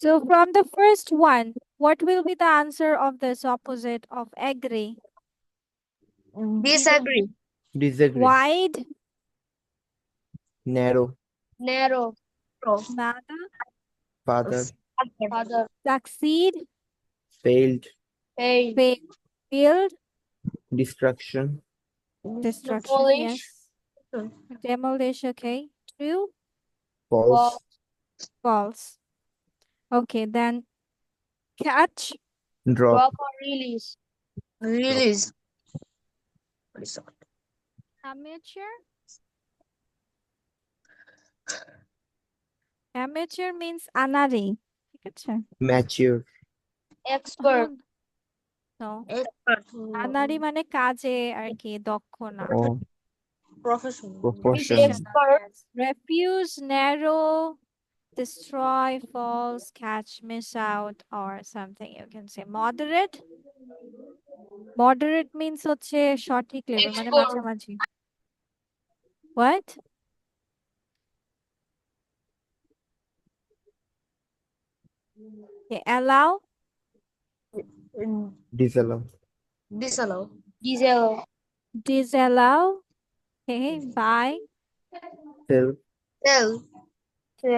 So from the first one, what will be the answer of this opposite of agree? Disagree. Disagree. Wide, Narrow. Narrow. nada, Father. Father. succeed, Failed. Fail. failed, Destruction. destruction, Demolish. yes. Demolish, okay. True, False. false. Okay, then catch, Drop. Drop or release. Release. amateur. Amateur means anari. ঠিক আছে? Mature. Expert. No. Expert. আনাড়ি মানে কাজে আর কি দক্ষ না। Or Professional. proportion. Expert. Yes. Refuse, narrow, destroy, false, catch, miss out, or something you can say. Moderate. Moderate means হচ্ছে সঠিক level মানে Expert. মাঝামাঝি। What? Okay, allow, Disallow. Disallow. Disallow. disallow. Okay, buy, Sell. Tell.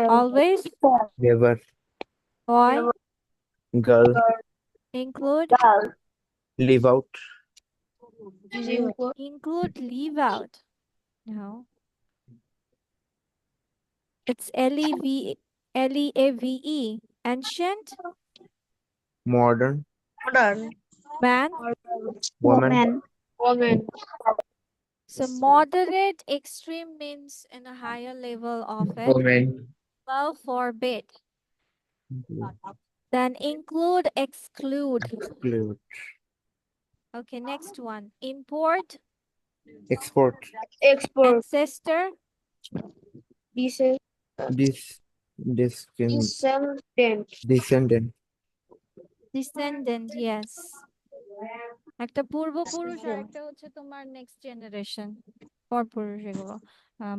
always, Never. boy, Girl. include, Leave out. include, leave out. No. It's L-E-A-V-E. Ancient, Modern. Modern. man. Woman. Woman. So moderate, extreme means in a higher level of it. Woman. Well, forbid. Then include, exclude. Exclude. Okay, next one. Import, Export. Expert. ancestor, Descendant. Descendant. descendant, yes. একটা পূর্বপুরুষ আর একটা হচ্ছে তোমার next generation পরপুরুষ এগুলো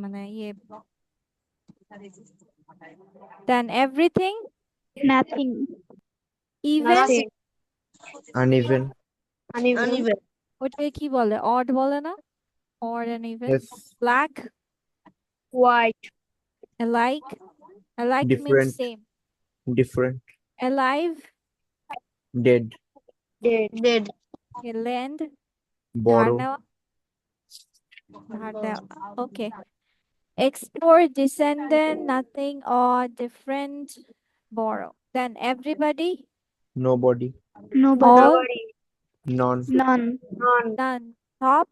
মানে ইয়ে then everything, Nothing. even, Nothing. Uneven. Uneven. ওটাকে কি বলে odd বলে না odd and even. Yes. Black, White. alike, alike means Different. same. Different. Alive, Dead. Dead. okay, land, Borrow. ধার দেওয়া, okay. Export, descendant, nothing, odd, different, borrow. Then everybody, Nobody. Nobody. all, None. None. none. Top,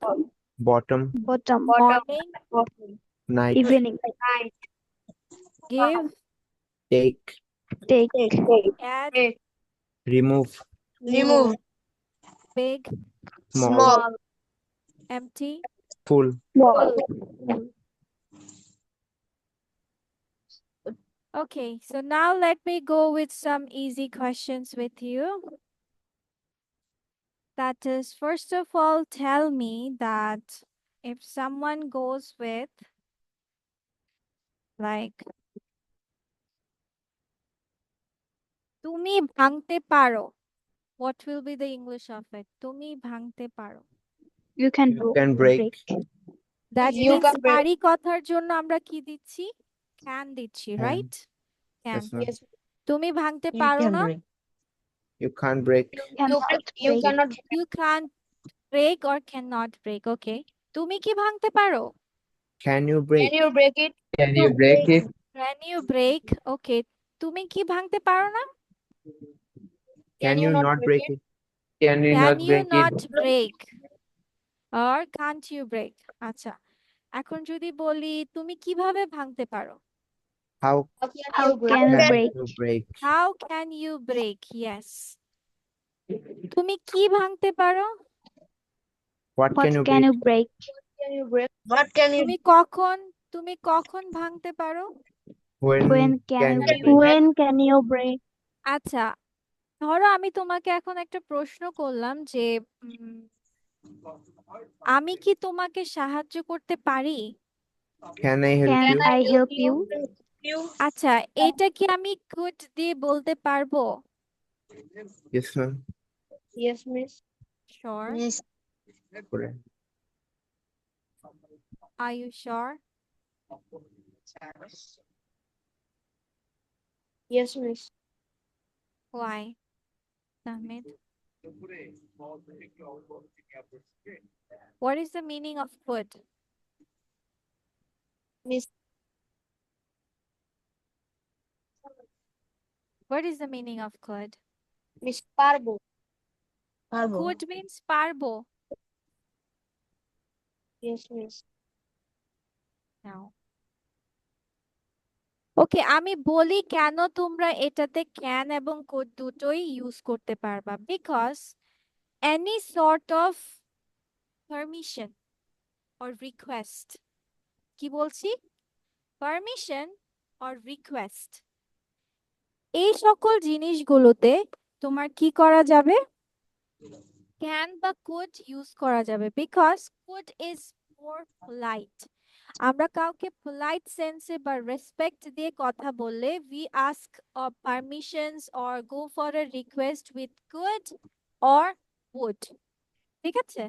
Bottom. Bottom. morning, Night. Evening. give, Take. Take. add, Remove. Remove. big, Small. empty. Full. Okay, so now let me go with some easy questions with you. That is, first of all, tell me that if someone goes with like তুমি ভাঙতে পারো, what will be the English of it? তুমি ভাঙতে পারো. You can break. That You means can break. পারি কথার জন্য আমরা কি দিচ্ছি? can দিচ্ছি, Can. right? Can. Yes, ma'am. তুমি ভাঙতে পারো না? You can't break. You cannot. You can't break or cannot break. Okay. তুমি কি ভাঙতে পারো? Can you break? Can you break it? Can you break it? Can you break? Okay. তুমি কি ভাঙতে পারো না? Can you not break it? Can you Can not you break not it? break? Or can't you break? আচ্ছা। এখন যদি বলি তুমি কিভাবে ভাঙতে পারো? How How can you break? you break? How can you break? Yes. তুমি কি ভাঙতে পারো? What What can you can break? you break? Can you break? What can you? তুমি কখন ভাঙতে পারো? When can you break? আচ্ছা, ধরো আমি তোমাকে এখন একটা প্রশ্ন করলাম যে আমি কি তোমাকে সাহায্য করতে পারি? Can I help Can you? I help you? you? আচ্ছা, এটা কি আমি could দিয়ে বলতে পারবো? Yes, ma'am. Yes, miss. Sure. Miss. Correct. Are you sure? Yes, miss. Why, Tahmid? What is the meaning of could? Miss. What is the meaning of could? Miss Parbo. Could means পারবো. Yes, miss. No. ওকে, আমি বলি কেন তোমরা এটাতে can এবং could দুটোই use করতে পারবা, because any sort of permission or request, কি বলছি, permission or request, এই সকল জিনিসগুলোতে তোমার কি করা যাবে, ক্যান বা could ইউজ করা যাবে, because could is more polite. আমরা কাউকে polite সেন্সে বা রেসপেক্ট দিয়ে কথা বললে we ask permissions or go for a request with could or would. ঠিক আছে,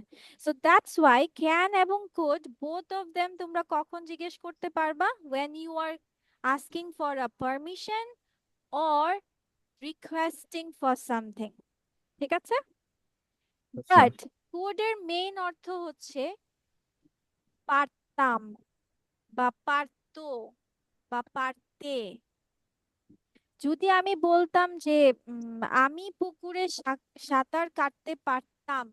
সো দ্যাটস ওয়াই ক্যান এবং could both of them তোমরা কখন জিজ্ঞেস করতে পারবা, when you are asking for a permission or requesting for something. ঠিক আছে, Yes, ma'am. বাট could এর মেইন অর্থ হচ্ছে পারতাম বা পারতো বা পারতে। যদি আমি বলতাম যে আমি পুকুরে সাঁতার কাটতে পারতাম,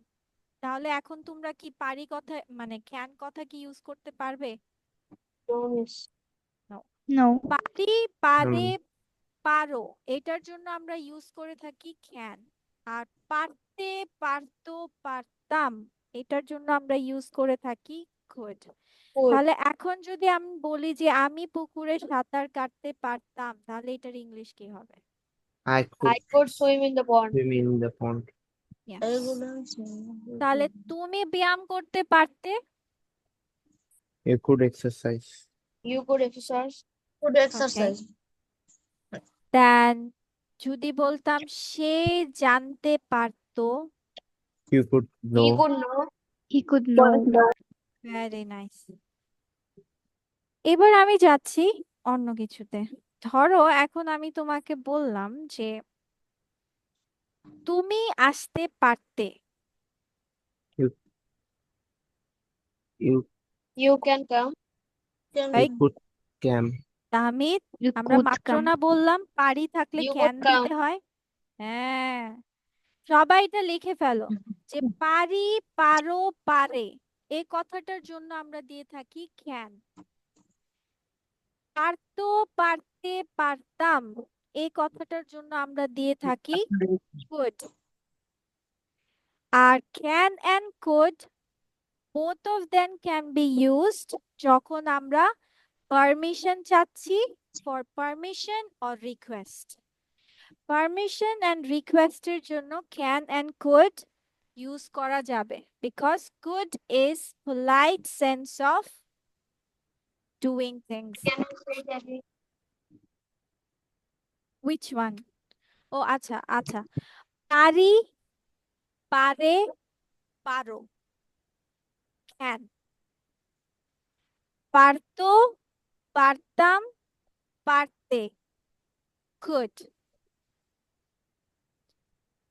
তাহলে এখন তোমরা কি পারি কথা মানে ক্যান কথা কি ইউজ করতে পারবে? No, miss. No. পারি, পারে, হুম। পারো, এটার জন্য আমরা ইউজ করে থাকি ক্যান। আর পারতে, পারতো, পারতাম, এটার জন্য আমরা ইউজ করে থাকি could. Could. তাহলে এখন যদি আমি বলি যে আমি পুকুরে সাঁতার কাটতে পারতাম, তাহলে এটার ইংলিশ কি হবে? I I could swim in the pond. swim in the pond. Yes. I couldn't swim. তাহলে তুমি ব্যায়াম করতে পারতে, You could exercise. You could exercise. Could exercise. দেন যদি বলতাম সে জানতে পারতো, You could He know. could know. He could know. Very nice. এবার আমি যাচ্ছি অন্য কিছুতে। ধরো এখন আমি তোমাকে বললাম যে তুমি আসতে পারতে, You You can come. Right. could come. Tahmid, You আমরা could মাত্র come. না বললাম পারি থাকলে You ক্যান would come. দিতে হয়? হ্যাঁ, সবাই এটা লিখে ফেলো যে পারি, পারো, পারে, এই কথাটার জন্য আমরা দিয়ে থাকি ক্যান। পারতো, পারতে, পারতাম, এই কথাটার জন্য আমরা দিয়ে থাকি could. R can and could both of them can be used যখন আমরা পারমিশন চাচ্ছি, for permission or request. Permission and request এর জন্য can and could use করা যাবে, because could is polite sense of doing things. Can you say that? Which one? ও আচ্ছা আচ্ছা, পারি, পারে, পারো, can. পারতো, পারতাম, পারতে, could.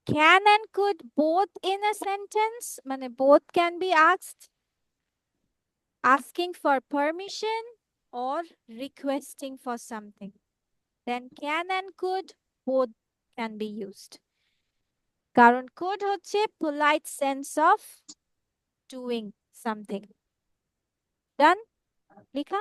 Can and could both in a sentence, মানে both can be asked, asking for permission or requesting for something. Then can and could both can be used. কারণ could হচ্ছে polite sense of doing something. Done? লিখা?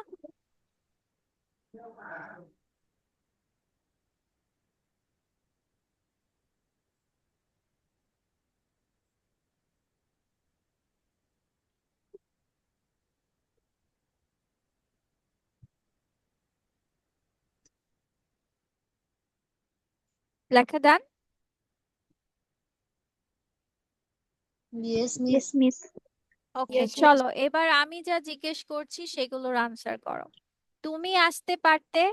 লেখা done? Yes, miss. Yes, miss. ওকে, Yes, miss. চলো এবার আমি যা জিজ্ঞেস করছি সেগুলোর আনসার করো। তুমি আসতে পারতে,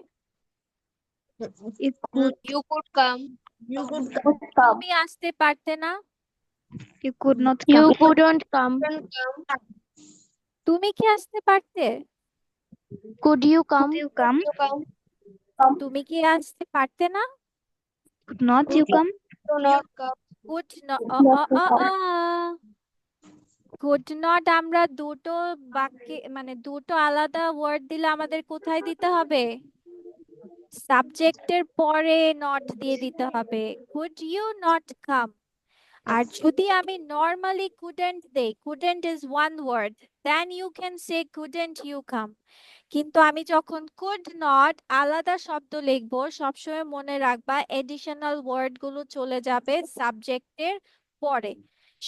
You could. You could come. You could তুমি আসতে পারতে না? You could not You come. couldn't come. তুমি কি আসতে পারতে? Could you come? You come. You come. তুমি কি আসতে পারতে না? Could not you come? Do not come. Could not could not আমরা দুটো বাক্যে মানে দুটো আলাদা ওয়ার্ড দিলে আমাদের কোথায় দিতে হবে? সাবজেক্টের পরে নট দিয়ে দিতে হবে। Could you not come? আর যদি আমি নর্মালি couldn't দেই, couldn't is one word, then you can say couldn't you come. কিন্তু আমি যখন could not আলাদা শব্দ লিখবো, সবসময় মনে রাখবা এডিশনাল ওয়ার্ড গুলো চলে যাবে সাবজেক্টের পরে।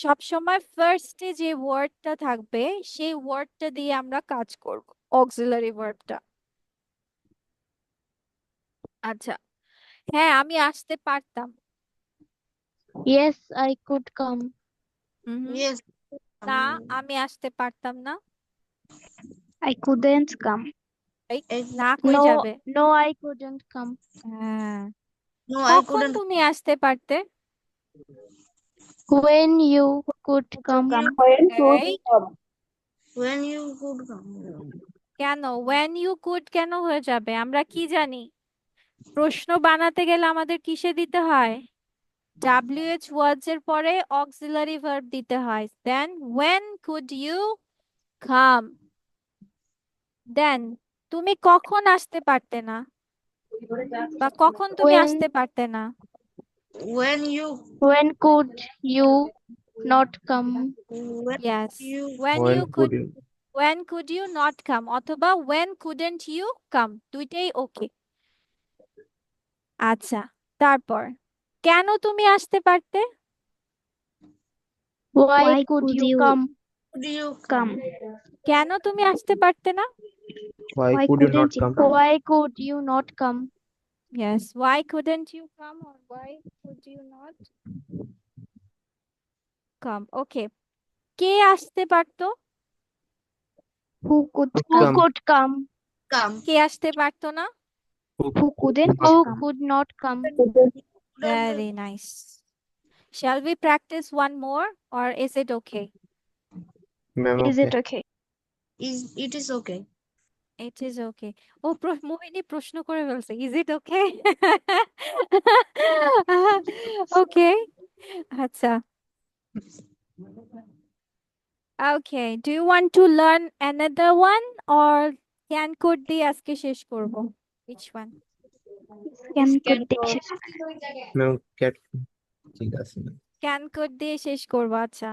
সবসময় ফার্স্টে যে ওয়ার্ডটা থাকবে সেই ওয়ার্ডটা দিয়ে আমরা কাজ করব, অক্সিলারি ভার্বটা। আচ্ছা, হ্যাঁ আমি আসতে পারতাম। Yes, I could come. Hmm, Yes. না আমি আসতে পারতাম না। I couldn't come. এই না কই No, যাবে? no, I couldn't come. হ্যাঁ, No, কখন তুমি আসতে পারতে? When you could come. এই, When you could come. কেন when you could কেন হয়ে যাবে? আমরা কি জানি প্রশ্ন বানাতে গেলে আমাদের কিসে দিতে হয়? WH words এর পরে auxiliary verb দিতে হয়। Then when could you come? Then তুমি কখন আসতে পারতে না? বা কখন তুমি When- আসতে পারতে না? When could you not come? Yes, When could you? when could you not come অথবা when couldn't you come, দুইটাই ওকে। আচ্ছা, তারপর কেন তুমি আসতে পারতে? Why could you come? Come. কেন তুমি আসতে পারতে না? Why Why could you not couldn't you come? come? Why could you not come? Yes, why couldn't you come or why could you not come? Okay, কে আসতে পারতো? Who could Who come? come? Could come. কে আসতে পারতো না? Who couldn't Who come? could not come? Very nice. Shall we practice one more or is it okay? Ma'am, Is okay. it okay? It is okay. It is okay. ও মোহিনী প্রশ্ন করে ফেলছে, is it okay? Okay, আচ্ছা। Okay, do you want to learn another one or can could দিয়ে আজকে শেষ করব? Which one? Can could Ma'am, cat. ঠিক আছে ma'am. Can could দিয়ে শেষ করব। আচ্ছা,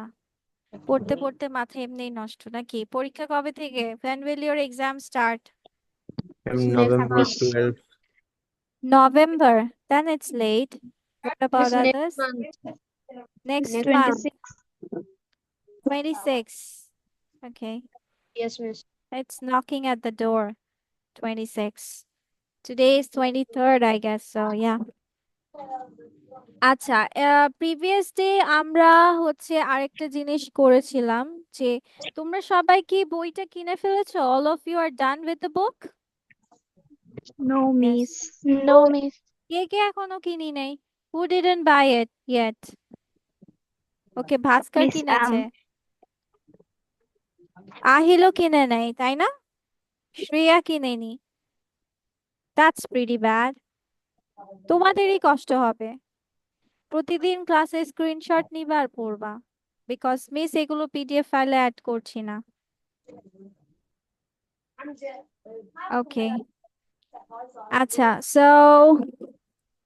পড়তে পড়তে মাথা এমনিই নষ্ট নাকি? পরীক্ষা কবে থেকে? When will your exam start? Ma'am, November 12th. November, then it's late. What about Next others? month. Next month, 26. 26. Okay, Yes, miss. it's knocking at the door. 26. Today is 23rd, I guess. So yeah. আচ্ছা, previous day আমরা হচ্ছে আরেকটা জিনিস করেছিলাম যে তোমরা সবাই কি বইটা কিনে ফেলেছো? All of you are done with the book? No, miss. No, miss. কে কে এখনো কিনি নাই? Who didn't buy it yet? Okay, Bhaskar Miss কিনেছে। আহিলও কিনে নাই, তাই না? শ্রেয়া কিনেনি। That's pretty bad. তোমাদেরই কষ্ট হবে। প্রতিদিন ক্লাসে স্ক্রিনশট নিবা আর পড়বা, বিকজ মিস এগুলো পিডিএফ ফাইলে অ্যাড করছি না। ওকে, আচ্ছা, সো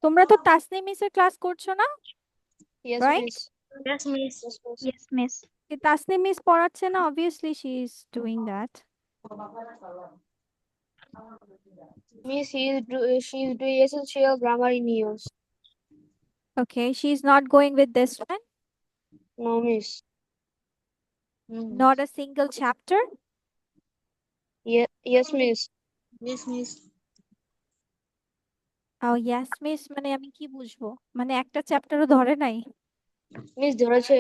তোমরা তো তাসনিম মিসের ক্লাস করছো না? Yes, Right? miss. Yes, miss. Yes, miss. Tasnim miss পড়াচ্ছে না, obviously she is doing that. Miss, she is doing essential grammar in use. Okay, she is not going with this one, No, miss. not a single chapter. Yes, miss. Yes, miss. Oh yes miss, মানে আমি কি বুঝবো? মানে একটা চ্যাপ্টারও ধরে নাই? Miss ধরেছে।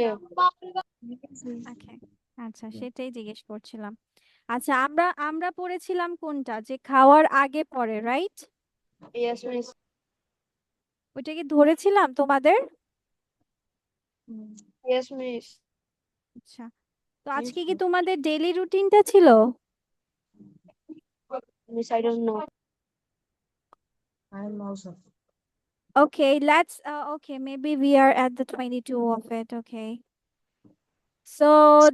Okay, আচ্ছা, সেটাই জিজ্ঞেস করছিলাম। আচ্ছা, আমরা পড়েছিলাম কোনটা, যে খাওয়ার আগে পরে, রাইট? Yes, miss. ওইটা কি ধরেছিলাম তোমাদের? Yes, miss. আচ্ছা, তো আজকে কি তোমাদের ডেইলি রুটিনটা ছিল? Miss, I don't know. Okay, okay, maybe we are at the 22 of it. Okay. So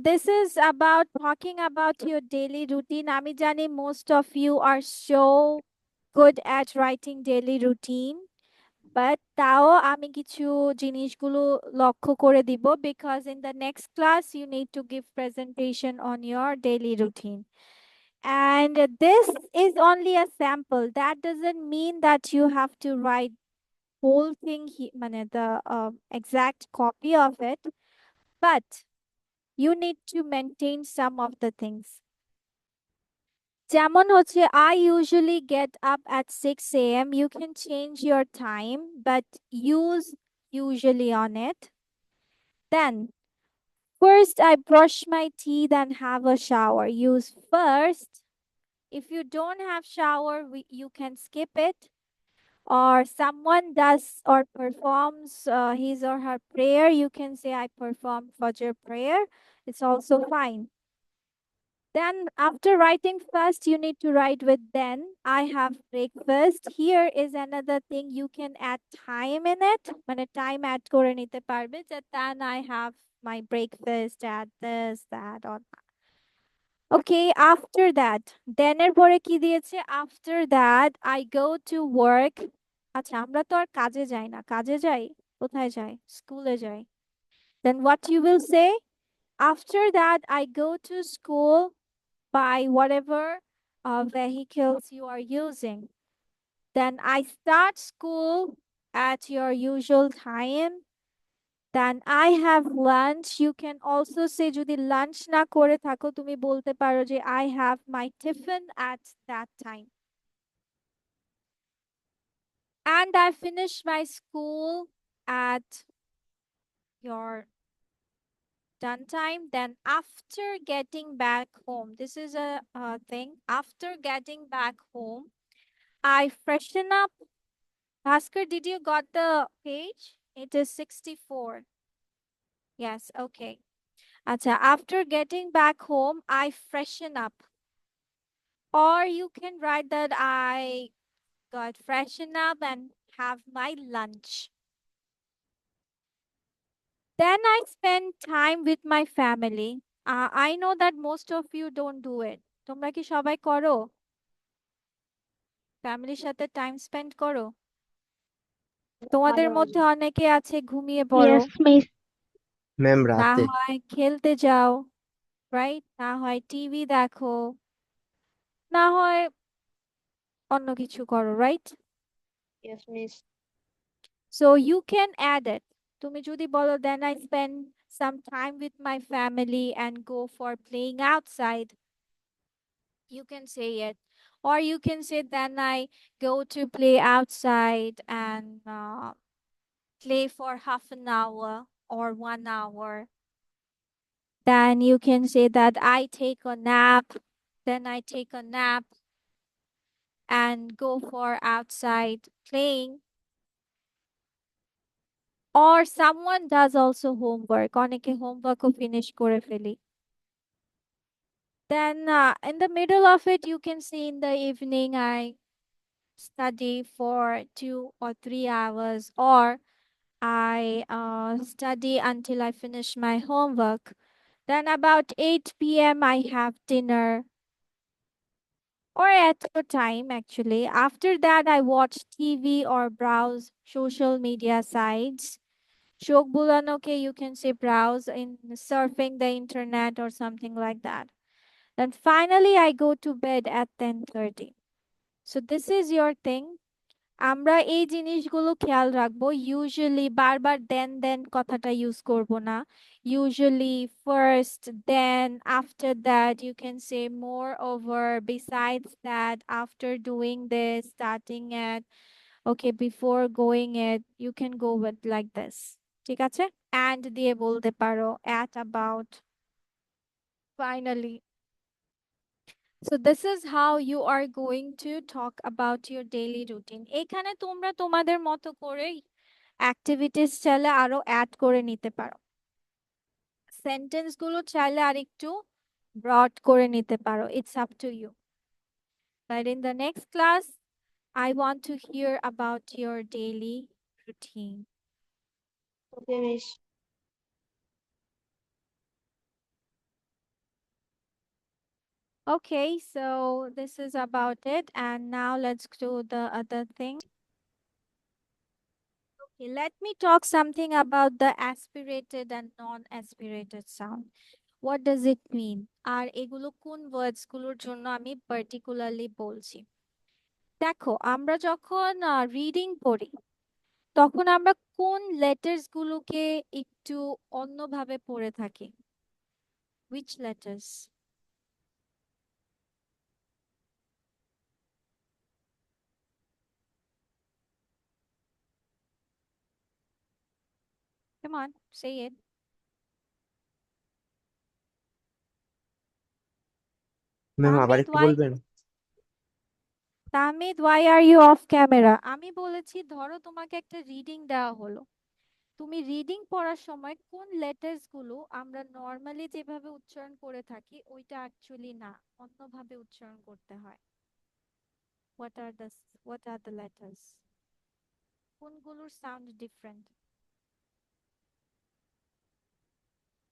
this is about talking about your daily routine. আমি জানি most of you are so good at writing daily routine. But তাও আমি কিছু জিনিসগুলো লক্ষ্য করে দিব because in the next class you need to give presentation on your daily routine. And this is only a sample. That doesn't mean that you have to write whole thing, মানে the exact copy of it, but you need to maintain some of the things. যেমন হচ্ছে I usually get up at 6 a.m. You can change your time, but use usually on it. Then, first I brush my teeth and have a shower. Use first. If you don't have shower, you can skip it. Or someone does or performs his or her prayer, you can say I perform Fajr prayer. It's also fine. Then after writing first, you need to write with then. I have breakfast. Here is another thing you can add time in it. মানে time add করে নিতে পারবে যে then I have my breakfast at this, that, or that. Okay, after that. Then এর পরে কি দিয়েছে? After that, I go to work. আচ্ছা, আমরা তো আর কাজে যাই না। কাজে যাই? কোথায় যাই? স্কুলে যাই। Then what you will say? After that, I go to school by whatever vehicles you are using. Then I start school at your usual time. Then I have lunch. You can also say যদি lunch না করে থাকো তুমি বলতে পারো যে I have my tiffin at that time. And I finish my school at your done time. Then after getting back home, this is a thing. After getting back home, I freshen up. Bhaskar, did you got the page? It is 64. Yes, okay. Acha, after getting back home, I freshen up. Or you can write that I got freshen up and have my lunch. Then I spend time with my family. I know that most of you don't do it. তোমরা কি সবাই করো? ফ্যামিলির সাথে time spend করো? তোমাদের মাঝে মাঝে। মধ্যে অনেকে আছে ঘুমিয়ে পড়ো, Yes, miss. ম্যাম না রাতে হয় খেলতে যাও, রাইট? না হয় টিভি দেখো, না হয় অন্য কিছু করো, right? Yes, miss. So you can add it. তুমি যদি বলো then I spend some time with my family and go for playing outside, you can say it. Or you can say then I go to play outside and play for half an hour or 1 hour. Then you can say that I take a nap, then I take a nap and go for outside playing. Or someone does also homework. অনেকে homeworkও finish করে ফেলি। Then in the middle of it, you can see in the evening I study for 2 or 3 hours, or I study until I finish my homework. Then about 8 p.m. I have dinner, or at your time actually. After that, I watch TV or browse social media sites. চোখ বুলানোকে you can say browse in surfing the internet or something like that. Then finally, I go to bed at 10:30. So this is your thing. আমরা এই জিনিসগুলো খেয়াল রাখবো। Usually বারবার দেন কথাটা use করব না। Usually first, then, after that, you can say moreover, besides that, after doing this, starting at, okay, before going it, you can go with like this. ঠিক আছে? অ্যান্ড দিয়ে বলতে পারো, at, about, finally. So this is how you are going to talk about your daily routine. এখানে তোমরা তোমাদের মতো করে অ্যাক্টিভিটিস চাইলে আরো অ্যাড করে নিতে পারো, সেন্টেন্স গুলো চাইলে আরেকটু ব্রড করে নিতে পারো, it's up to you. But in the next class I want to hear about your daily routine. Okay, Miss. Okay, so this is about it, and now let's do the other thing. Okay, let me talk something about the aspirated and non-aspirated sound. What does it mean? আর এগুলো কোন ওয়ার্ডস গুলোর জন্য আমি particularly বলছি। দেখো, আমরা যখন reading পড়ি তখন আমরা কোন লেটার্স গুলোকে একটু অন্যভাবে পড়ে থাকি? Which letters? Come on, say it. Ma'am আবার Tamid, একটু why? বলবেন? Tamid, why are you off camera? আমি বলেছি ধরো তোমাকে একটা রিডিং দেওয়া হলো, তুমি রিডিং পড়ার সময় কোন লেটার্স গুলো আমরা নর্মালি যেভাবে উচ্চারণ করে থাকি ওইটা অ্যাকচুয়ালি না, অন্যভাবে উচ্চারণ করতে হয়। What are the letters? কোনগুলোর সাউন্ড ডিফারেন্ট?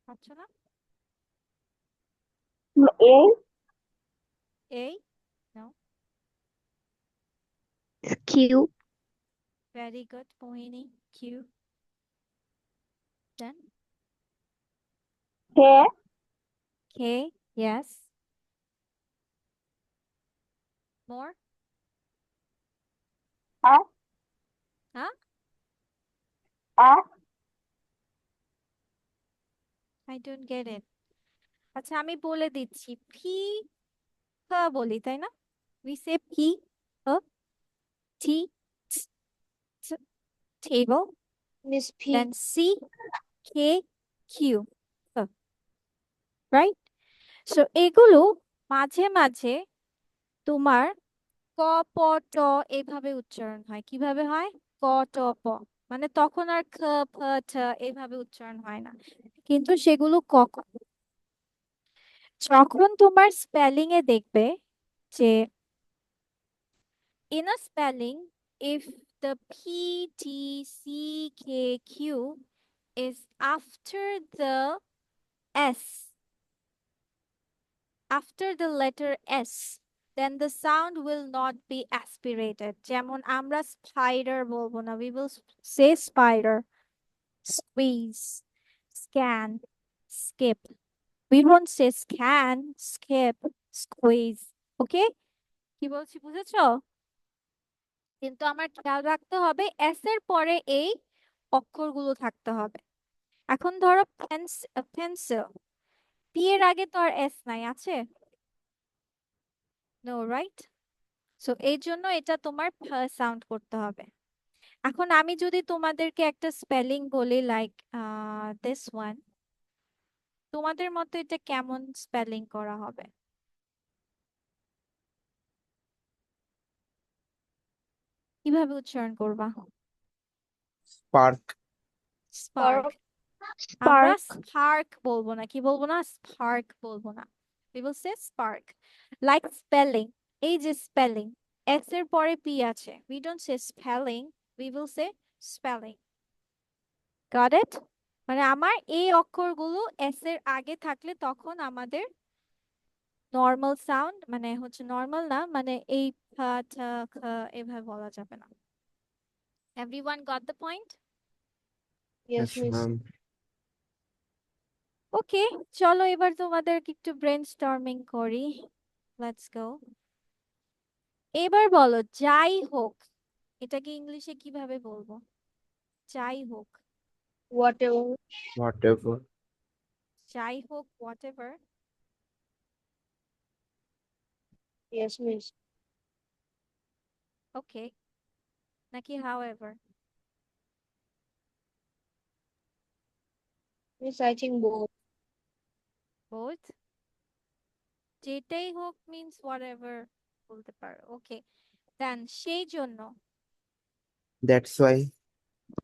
পাচ্ছ না? A, A? No. Q, Very good, Mohini. Q. Then K, K. Yes. More? F, Huh? F, I don't get it. আচ্ছা, আমি বলে দিচ্ছি। P বলি, তাই না? We say P, T, T, table. Miss P. Then C, K, Q. Right? So এগুলো মাঝে মাঝে তোমার ক প ট এভাবে উচ্চারণ হয়। কিভাবে হয়? ক ট প, মানে তখন আর খ ফ ঠ এভাবে উচ্চারণ হয় না, কিন্তু সেগুলো কখন যখন তোমার স্পেলিং এ দেখবে যে in a spelling, if the P, T, C, K, Q is after the S, after the letter S, then the sound will not be aspirated. যেমন আমরা spider বলবো না, we will say spider, squeeze, scan, skip. We won't say scan, skip, squeeze. Okay? কি বলছি বুঝেছো? কিন্তু আমার খেয়াল রাখতে হবে এস এর পরে এই অক্ষরগুলো থাকতে হবে। এখন ধরো পেন্সিল, পি এর আগে তো আর এস নাই, আছে? No, right? সো এই জন্য এটা তোমার সাউন্ড করতে হবে। এখন আমি যদি তোমাদেরকে একটা স্পেলিং বলি লাইক দিস ওয়ান, তোমাদের মতো এটা কেমন স্পেলিং করা হবে? কিভাবে উচ্চারণ করবা? স্পার্ক। স্পার্ক। আমরা স্পার্ক বলবো না, কি বলবো না? স্পার্ক বলবো না, we will say spark. Like spelling, এই যে স্পেলিং, এস এর পরে পি আছে, we don't say spelling, we will say spelling. Got it? মানে আমার এই অক্ষরগুলো এস এর আগে থাকলে তখন আমাদের নর্মাল সাউন্ড, মানে হচ্ছে নর্মাল না, মানে এই ফ ঠ খ এভাবে বলা যাবে না। Everyone got the point? Yes, আচ্ছা Miss. ম্যাম। ওকে, চলো এবার তোমাদেরকে একটু ব্রেনস্টর্মিং করি। Let's go. এবার বলো যাই হোক, এটাকে ইংলিশে কিভাবে বলবো? যাই হোক। Whatever. হোয়াটএভার। যাই হোক, whatever. Yes, Miss. ওকে, নাকি however? Miss, I think both. Both? যেটাই হোক means whatever বলতে পারো। ওকে, দেন সেই জন্য। That's why.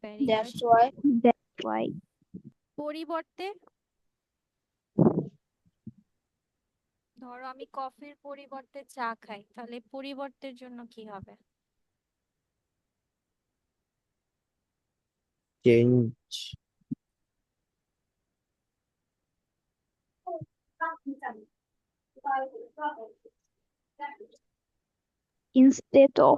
Very That's good. why. That's why. পরিবর্তে, ধরো আমি কফির পরিবর্তে চা খাই, তাহলে পরিবর্তের জন্য কি হবে? Change. Instead of.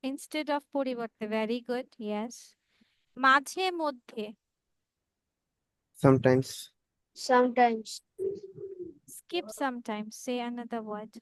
Instead of পরিবর্তে, ভেরি গুড, ইয়েস। মাঝে মধ্যে, Sometimes. Sometimes. skip sometimes, say another word.